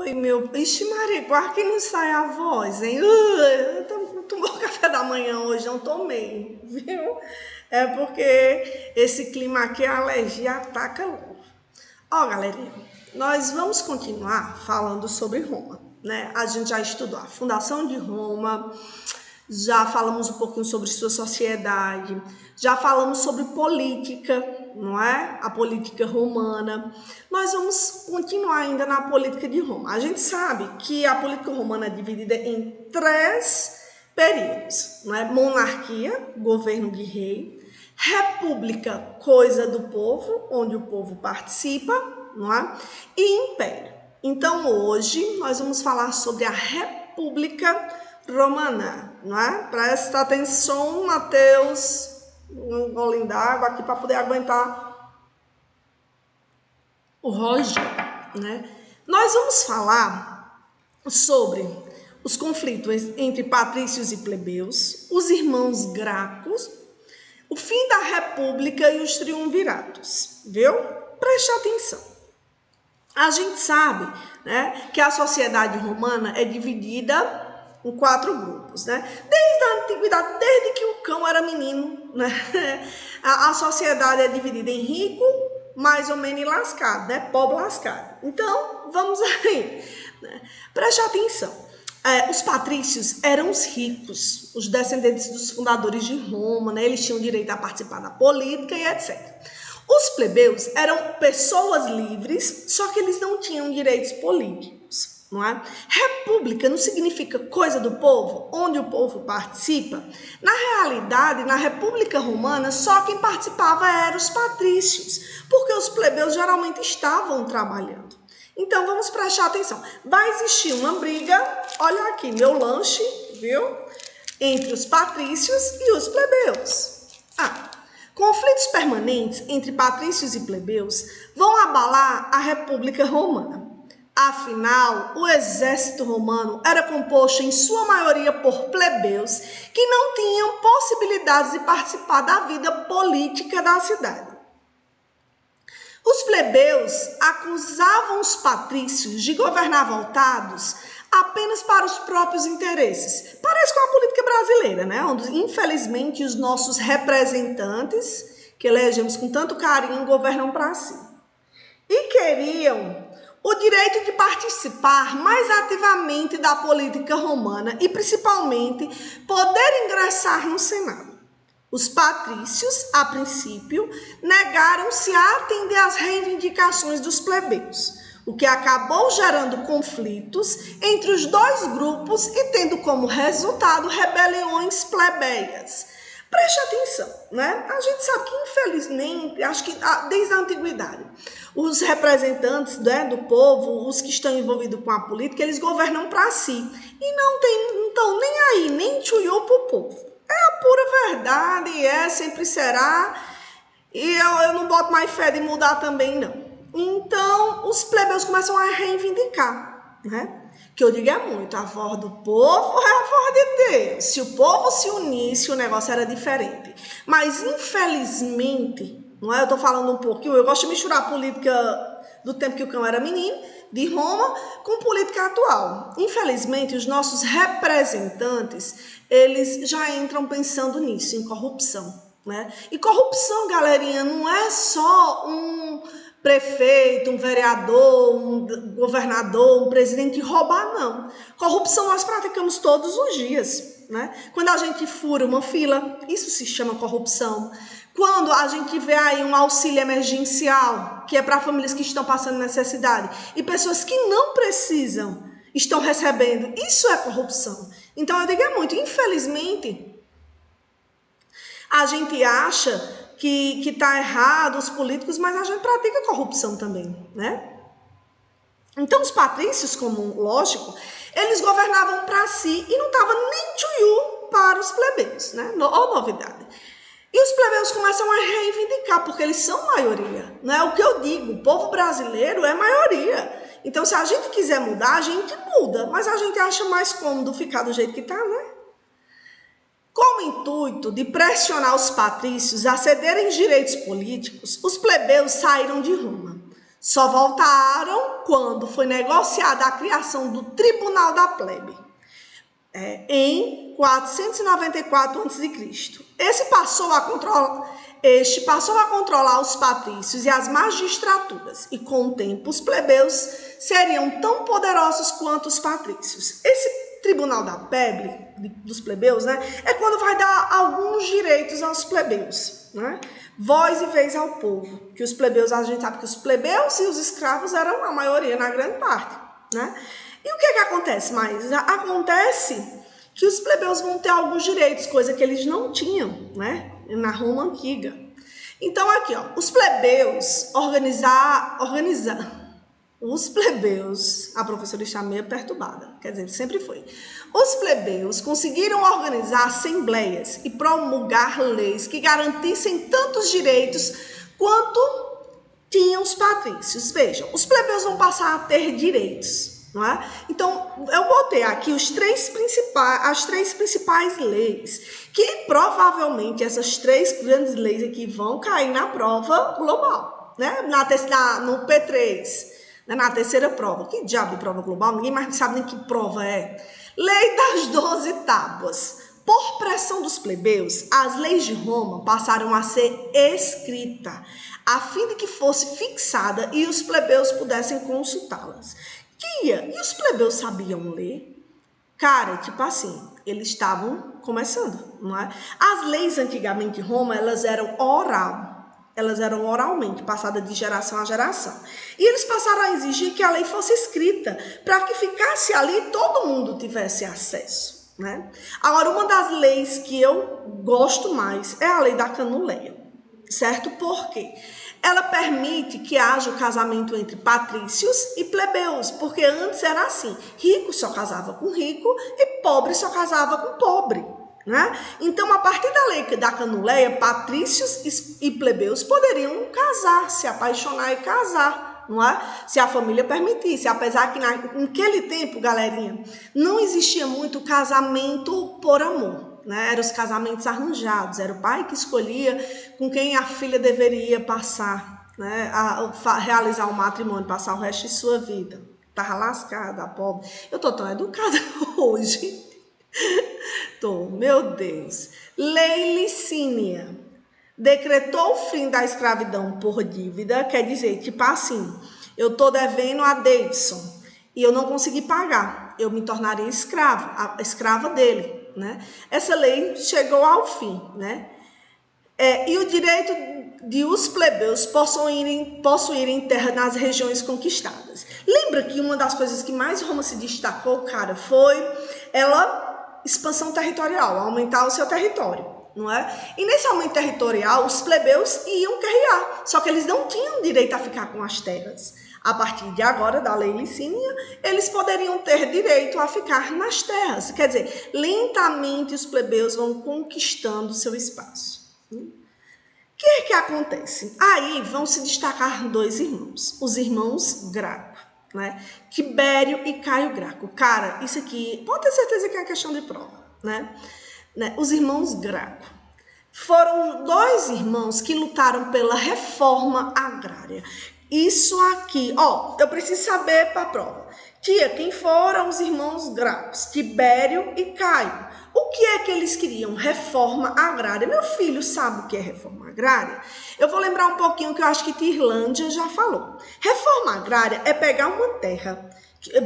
Oi, meu. Ixi, Maria, quase que não sai a voz, hein? Tomou café da manhã hoje, não tomei, viu? É porque esse clima aqui, a alergia ataca logo. Ó, galerinha, nós vamos continuar falando sobre Roma, né? A gente já estudou a fundação de Roma, já falamos um pouquinho sobre sua sociedade, já falamos sobre política, não é? A política romana. Nós vamos continuar ainda na política de Roma. A gente sabe que a política romana é dividida em 3 períodos, não é? Monarquia, governo de rei; república, coisa do povo, onde o povo participa, não é? E império. Então, hoje, nós vamos falar sobre a República Romana, não é? Presta atenção, Mateus, um golinho d'água aqui para poder aguentar o Rogério, né? Nós vamos falar sobre os conflitos entre patrícios e plebeus, os irmãos Gracos, o fim da República e os triunviratos, viu? Preste atenção. A gente sabe, né, que a sociedade romana é dividida em 4 grupos, né? Desde a antiguidade, desde que o cão era menino, né? A sociedade é dividida em rico, mais ou menos lascado, né? Pobre lascado. Então, vamos aí, né? Preste atenção. Os patrícios eram os ricos, os descendentes dos fundadores de Roma, né? Eles tinham direito a participar da política e etc. Os plebeus eram pessoas livres, só que eles não tinham direitos políticos, não é? República não significa coisa do povo, onde o povo participa. Na realidade, na República Romana, só quem participava eram os patrícios, porque os plebeus geralmente estavam trabalhando. Então, vamos prestar atenção. Vai existir uma briga, olha aqui, meu lanche, viu? Entre os patrícios e os plebeus. Conflitos permanentes entre patrícios e plebeus vão abalar a República Romana. Afinal, o exército romano era composto em sua maioria por plebeus que não tinham possibilidades de participar da vida política da cidade. Os plebeus acusavam os patrícios de governar voltados apenas para os próprios interesses. Parece com a política brasileira, né? Onde, infelizmente, os nossos representantes, que elegemos com tanto carinho, governam para si. E queriam o direito de participar mais ativamente da política romana e, principalmente, poder ingressar no Senado. Os patrícios, a princípio, negaram-se a atender às reivindicações dos plebeus, o que acabou gerando conflitos entre os 2 grupos e tendo como resultado rebeliões plebeias. Preste atenção, né? A gente sabe que, infelizmente, acho que desde a antiguidade, os representantes, né, do povo, os que estão envolvidos com a política, eles governam para si e não estão nem aí, nem tchuiô para o povo. É a pura verdade, sempre será, e eu não boto mais fé de mudar também, não. Então, os plebeus começam a reivindicar, né? Que eu digo é muito, a voz do povo é a voz de Deus. Se o povo se unisse, o negócio era diferente. Mas, infelizmente, não é? Eu estou falando um pouquinho, eu gosto de misturar a política do tempo que o cão era menino, de Roma, com política atual. Infelizmente, os nossos representantes, eles já entram pensando nisso, em corrupção, né? E corrupção, galerinha, não é só um prefeito, um vereador, um governador, um presidente roubar, não. Corrupção nós praticamos todos os dias, né? Quando a gente fura uma fila, isso se chama corrupção. Quando a gente vê aí um auxílio emergencial, que é para famílias que estão passando necessidade, e pessoas que não precisam estão recebendo, isso é corrupção. Então, eu digo é muito, infelizmente, a gente acha que está errado os políticos, mas a gente pratica corrupção também, né? Então, os patrícios, como lógico, eles governavam para si e não estava nem tchuiú para os plebeus, né? Ou novidade. E os plebeus começam a reivindicar, porque eles são maioria, né? O que eu digo, o povo brasileiro é maioria. Então, se a gente quiser mudar, a gente muda, mas a gente acha mais cômodo ficar do jeito que está, né? Com o intuito de pressionar os patrícios a cederem direitos políticos, os plebeus saíram de Roma. Só voltaram quando foi negociada a criação do Tribunal da Plebe, em 494 a.C. Este passou a controlar os patrícios e as magistraturas, e com o tempo os plebeus seriam tão poderosos quanto os patrícios. Esse Tribunal da Plebe, dos plebeus, né, é quando vai dar alguns direitos aos plebeus, né? Voz e vez ao povo, que os plebeus, a gente sabe que os plebeus e os escravos eram a maioria, na grande parte, né? E o que acontece mais? Acontece que os plebeus vão ter alguns direitos, coisa que eles não tinham, né, na Roma Antiga. Então, aqui, ó, os plebeus os plebeus, a professora está meio perturbada, quer dizer, sempre foi. Os plebeus conseguiram organizar assembleias e promulgar leis que garantissem tantos direitos quanto tinham os patrícios. Vejam, os plebeus vão passar a ter direitos, não é? Então, eu botei aqui as três principais leis, que provavelmente essas três grandes leis aqui vão cair na prova global, né? No P3. Na terceira prova. Que diabo de prova global? Ninguém mais sabe nem que prova é. Lei das 12 tábuas. Por pressão dos plebeus, as leis de Roma passaram a ser escritas, a fim de que fosse fixada e os plebeus pudessem consultá-las. E os plebeus sabiam ler? Cara, tipo assim, eles estavam começando, não é? As leis antigamente em Roma, elas eram oralmente passadas de geração a geração. E eles passaram a exigir que a lei fosse escrita, para que ficasse ali e todo mundo tivesse acesso, né? Agora, uma das leis que eu gosto mais é a lei da Canuleia, certo? Por quê? Ela permite que haja o casamento entre patrícios e plebeus, porque antes era assim, rico só casava com rico e pobre só casava com pobre, né? Então, a partir da lei da Canuleia, patrícios e plebeus poderiam casar, se apaixonar e casar, não é? Se a família permitisse, apesar que naquele tempo, galerinha, não existia muito casamento por amor, né? Eram os casamentos arranjados, era o pai que escolhia com quem a filha deveria passar, né? Realizar o matrimônio, passar o resto de sua vida. Estava lascada, pobre. Eu estou tão educada hoje. Meu Deus. Lei Licínia decretou o fim da escravidão por dívida, quer dizer, tipo assim, eu estou devendo a Davidson e eu não consegui pagar, eu me tornaria escrava dele, né? Essa lei chegou ao fim, né? E o direito de os plebeus possuírem terra nas regiões conquistadas. Lembra que uma das coisas que mais Roma se destacou, cara, foi expansão territorial, aumentar o seu território, não é? E nesse aumento territorial, os plebeus iam guerrear, só que eles não tinham direito a ficar com as terras. A partir de agora, da lei Licínia, eles poderiam ter direito a ficar nas terras. Quer dizer, lentamente os plebeus vão conquistando seu espaço. O que acontece? Aí vão se destacar dois irmãos, os irmãos Graco, né? Tibério e Caio Graco. Cara, isso aqui pode ter certeza que é questão de prova, né? Os irmãos Graco foram dois irmãos que lutaram pela reforma agrária. Isso aqui, ó, eu preciso saber para a prova. Tia, quem foram os irmãos Gracos? Tibério e Caio. O que é que eles queriam? Reforma agrária. Meu filho sabe o que é reforma agrária? Eu vou lembrar um pouquinho que eu acho que Tirlândia já falou. Reforma agrária é pegar uma terra,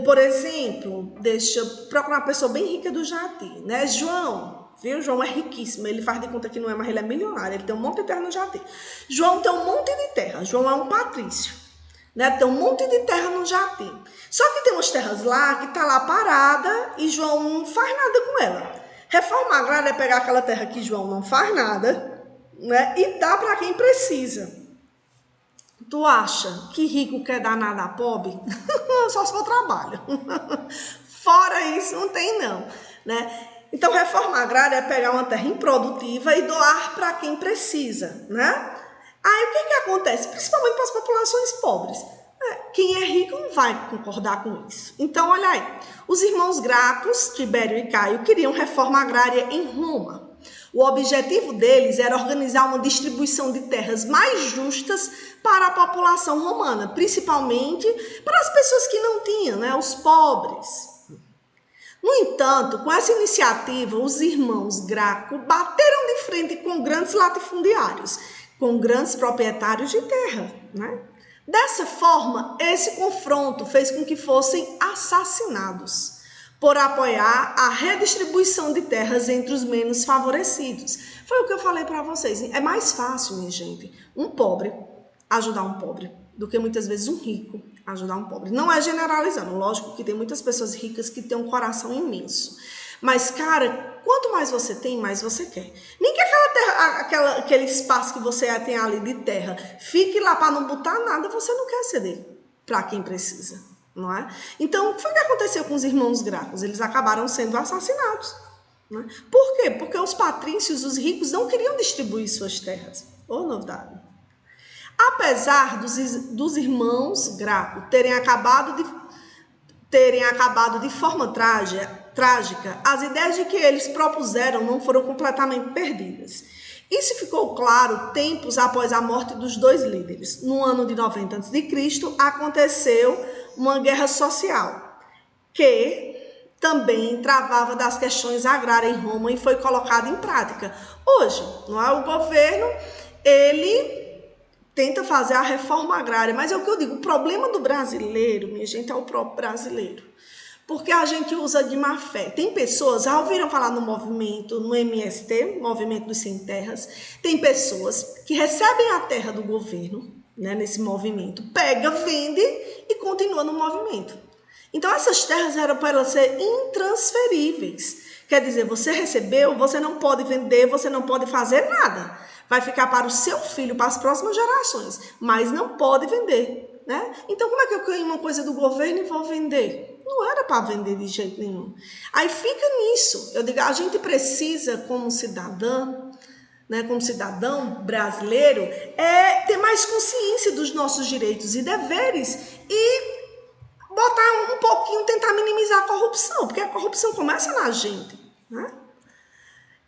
por exemplo, deixa eu procurar uma pessoa bem rica do Jati, né? João, viu? João é riquíssimo, ele faz de conta que não é, mas ele é milionário, ele tem um monte de terra no Jati. João tem um monte de terra, João é um patrício, né? Tem um monte de terra no Jati. Só que tem umas terras lá que tá lá parada e João não faz nada com ela. Reforma agrária é pegar aquela terra que João não faz nada, né, e dá para quem precisa. Tu acha que rico quer dar nada a pobre? Só se for trabalho. Fora isso, não tem não, né? Então, reforma agrária é pegar uma terra improdutiva e doar para quem precisa, né? Aí, o que acontece? Principalmente para as populações pobres. Quem é rico não vai concordar com isso. Então, olha aí. Os irmãos Gracos, Tibério e Caio, queriam reforma agrária em Roma. O objetivo deles era organizar uma distribuição de terras mais justas para a população romana, principalmente para as pessoas que não tinham, né, os pobres. No entanto, com essa iniciativa, os irmãos Graco bateram de frente com grandes latifundiários, com grandes proprietários de terra, né? Dessa forma, esse confronto fez com que fossem assassinados por apoiar a redistribuição de terras entre os menos favorecidos. Foi o que eu falei para vocês. É mais fácil, minha gente, um pobre ajudar um pobre do que muitas vezes um rico ajudar um pobre. Não é generalizando, lógico que tem muitas pessoas ricas que têm um coração imenso. Mas, cara, quanto mais você tem, mais você quer. Nem que aquele espaço que você tem ali de terra fique lá para não botar nada, você não quer ceder para quem precisa, não é? Então, o que foi que aconteceu com os irmãos Gracos? Eles acabaram sendo assassinados. Né? Por quê? Porque os patrícios, os ricos, não queriam distribuir suas terras. Ô, novidade. Apesar dos irmãos Graco terem acabado de forma trágica, as ideias de que eles propuseram não foram completamente perdidas. Isso ficou claro tempos após a morte dos dois líderes. No ano de 90 a.C., aconteceu uma guerra social, que também travava das questões agrárias em Roma e foi colocada em prática. Hoje, não é? O governo, ele tenta fazer a reforma agrária, mas é o que eu digo, o problema do brasileiro, minha gente, é o próprio brasileiro. Porque a gente usa de má fé. Tem pessoas, já ouviram falar no movimento, no MST, Movimento dos Sem Terras, tem pessoas que recebem a terra do governo, né, nesse movimento, pega, vende e continua no movimento. Então essas terras eram para ser intransferíveis. Quer dizer, você recebeu, você não pode vender, você não pode fazer nada. Vai ficar para o seu filho, para as próximas gerações, mas não pode vender, né? Então, como é que eu ganho uma coisa do governo e vou vender? Não era para vender de jeito nenhum. Aí fica nisso. Eu digo, a gente precisa, como cidadão, né, como cidadão brasileiro, ter mais consciência dos nossos direitos e deveres e botar um pouquinho, tentar minimizar a corrupção, porque a corrupção começa na gente, né?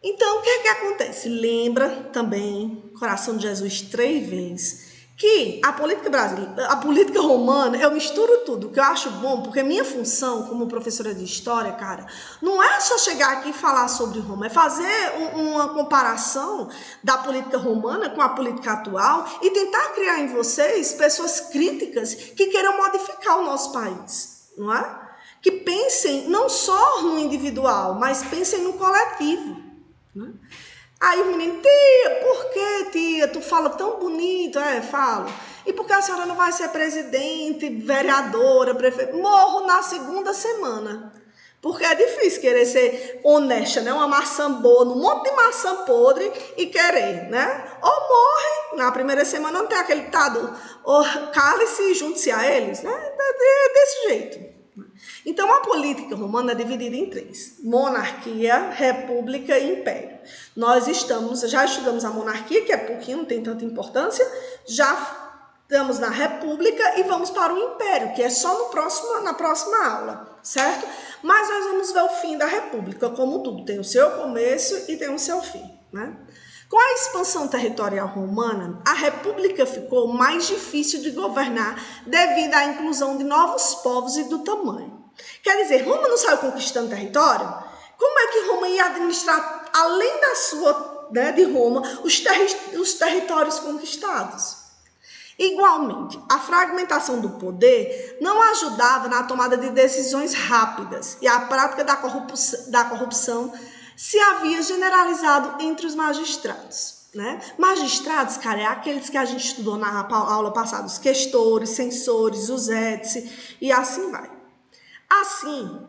Então, o que é que acontece? Lembra também, coração de Jesus 3 vezes, que a política brasileira, a política romana, eu misturo tudo, que eu acho bom, porque minha função como professora de história, cara, não é só chegar aqui e falar sobre Roma, é fazer uma comparação da política romana com a política atual e tentar criar em vocês pessoas críticas que queiram modificar o nosso país, não é? Que pensem não só no individual, mas pensem no coletivo. Aí o menino, tia, por que, tia? Tu fala tão bonito. Falo. E por que a senhora não vai ser presidente, vereadora, prefeita? Morro na segunda semana. Porque é difícil querer ser honesta, né? Uma maçã boa, um monte de maçã podre e querer, né? Ou morre, na primeira semana não tem aquele ditado, ou cale-se e junte-se a eles, né? Desse jeito. Então, a política romana é dividida em 3. Monarquia, república e império. Nós já estudamos a monarquia, que é pouquinho, não tem tanta importância. Já estamos na república e vamos para o império, que é só na próxima aula, certo? Mas nós vamos ver o fim da república, como tudo. Tem o seu começo e tem o seu fim, né? Com a expansão territorial romana, a república ficou mais difícil de governar devido à inclusão de novos povos e do tamanho. Quer dizer, Roma não saiu conquistando território? Como é que Roma ia administrar, além da sua, né, de Roma, os territórios conquistados? Igualmente, a fragmentação do poder não ajudava na tomada de decisões rápidas e a prática da corrupção se havia generalizado entre os magistrados, né? Magistrados, cara, é aqueles que a gente estudou na aula passada, os questores, censores, os édices e assim vai. Assim,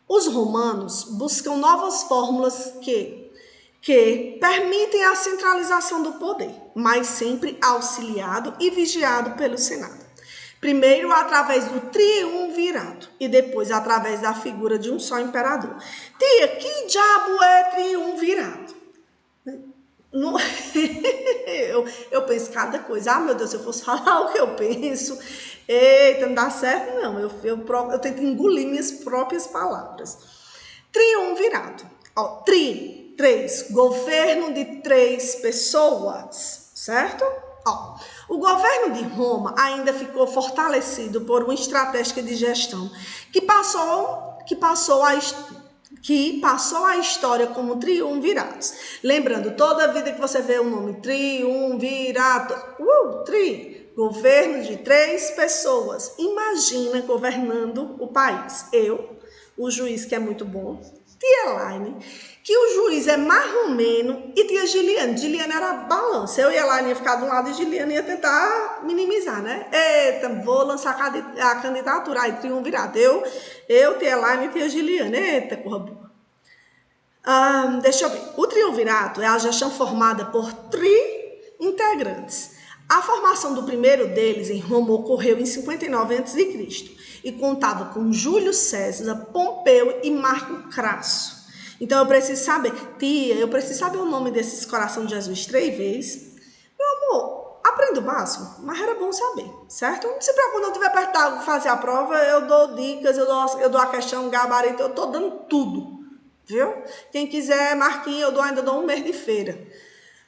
os romanos buscam novas fórmulas que permitem a centralização do poder, mas sempre auxiliado e vigiado pelo Senado. Primeiro através do triunvirato e depois através da figura de um só imperador. Tia, que diabo é triunvirato? Eu penso cada coisa. Ah, meu Deus, se eu fosse falar o que eu penso, eita, não dá certo não. Eu tento engolir minhas próprias palavras. Triunvirato. Ó, tri três, governo de três pessoas, certo? Ó, o governo de Roma ainda ficou fortalecido por uma estratégia de gestão que passou a história como triunviratos. Lembrando, toda vida que você vê o nome triunvirato, governo de três pessoas. Imagina governando o país. Eu, o juiz que é muito bom, tia Elaine, que o juiz é marromeno, e tia Giliane. Giliane era balança. Eu e a Elaine ia ficar de um lado e Giliane ia tentar minimizar, né? Eita, vou lançar a candidatura aí, triunvirato. Eu, tia Elaine e tia Giliane. Eita, corra boa. Deixa eu ver. O triunvirato é a gestão formada por integrantes. A formação do primeiro deles em Roma ocorreu em 59 a.C. e contava com Júlio César, Pompeu e Marco Crasso. Então eu preciso saber, tia, eu preciso saber o nome desses coração de Jesus 3 vezes. Meu amor, aprenda o básico, mas era bom saber, certo? Não se preocupe, quando eu tiver perto de fazer a prova, eu dou dicas, eu dou a questão, gabarito, eu tô dando tudo, viu? Quem quiser marquinha, ainda dou um mês de feira.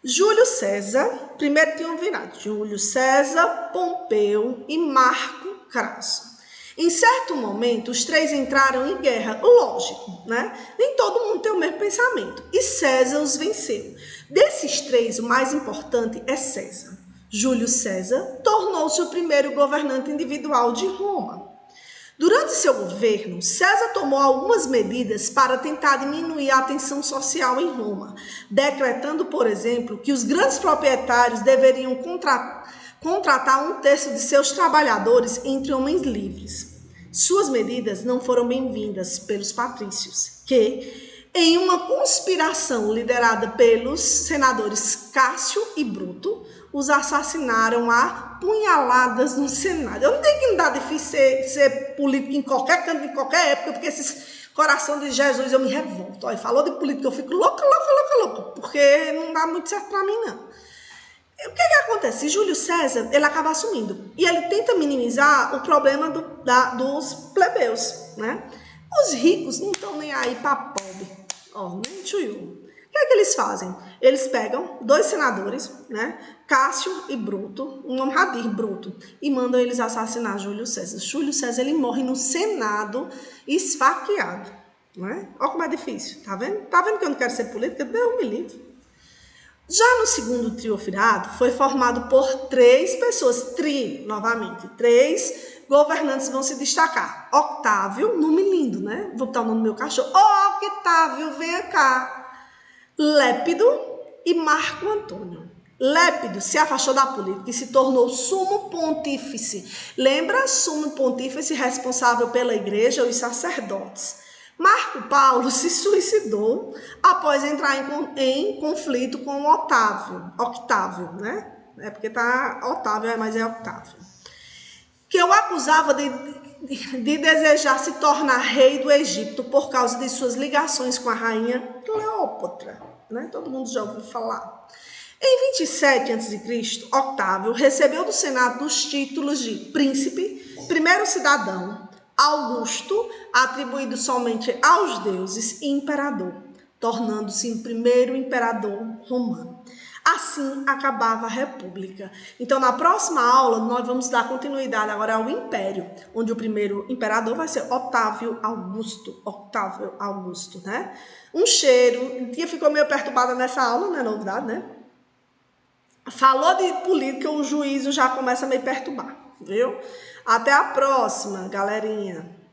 Júlio César, primeiro triunvirato, Júlio César, Pompeu e Marco Crasso. Em certo momento, os três entraram em guerra, lógico, né? Nem todo mundo tem o mesmo pensamento. E César os venceu. Desses três, o mais importante é César. Júlio César tornou-se o primeiro governante individual de Roma. Durante seu governo, César tomou algumas medidas para tentar diminuir a tensão social em Roma, decretando, por exemplo, que os grandes proprietários deveriam contratar um terço de seus trabalhadores entre homens livres. Suas medidas não foram bem-vindas pelos patrícios, que, em uma conspiração liderada pelos senadores Cássio e Bruto, os assassinaram a punhaladas no Senado. Eu não tenho que me dar difícil ser político em qualquer canto, em qualquer época, porque esses coração de Jesus eu me revolto. Olha, falou de política, eu fico louca, porque não dá muito certo para mim, não. O que acontece? Júlio César, ele acaba assumindo. E ele tenta minimizar o problema dos plebeus, né? Os ricos não estão nem aí para pobre. Nem tchuiu. O que eles fazem? Eles pegam dois senadores, né? Cássio e Bruto, um nome Radir, Bruto, e mandam eles assassinar Júlio César. Júlio César, ele morre no Senado esfaqueado, né? Olha como é difícil, tá vendo? Tá vendo que eu não quero ser política? Deus me livre. Já no segundo triunvirato, foi formado por três pessoas, novamente, três governantes vão se destacar. Octávio, nome lindo, né? Vou botar o nome do meu cachorro. Octávio, venha cá. Lépido e Marco Antônio. Lépido se afastou da política e se tornou sumo pontífice. Lembra? Sumo pontífice responsável pela igreja e os sacerdotes. Marco Paulo se suicidou após entrar em conflito com Octávio, né? É porque tá Otávio, mas é Octávio. Que o acusava de desejar se tornar rei do Egito por causa de suas ligações com a rainha Cleópatra, né? Todo mundo já ouviu falar. Em 27 a.C., Octávio recebeu do Senado os títulos de príncipe, primeiro cidadão, Augusto, atribuído somente aos deuses, e imperador, tornando-se o primeiro imperador romano. Assim acabava a República. Então, na próxima aula, nós vamos dar continuidade agora ao Império, onde o primeiro imperador vai ser Otávio Augusto, né? Um cheiro. Tia ficou meio perturbada nessa aula, não é novidade, né? Falou de política, o juízo já começa a me perturbar, viu? Até a próxima, galerinha.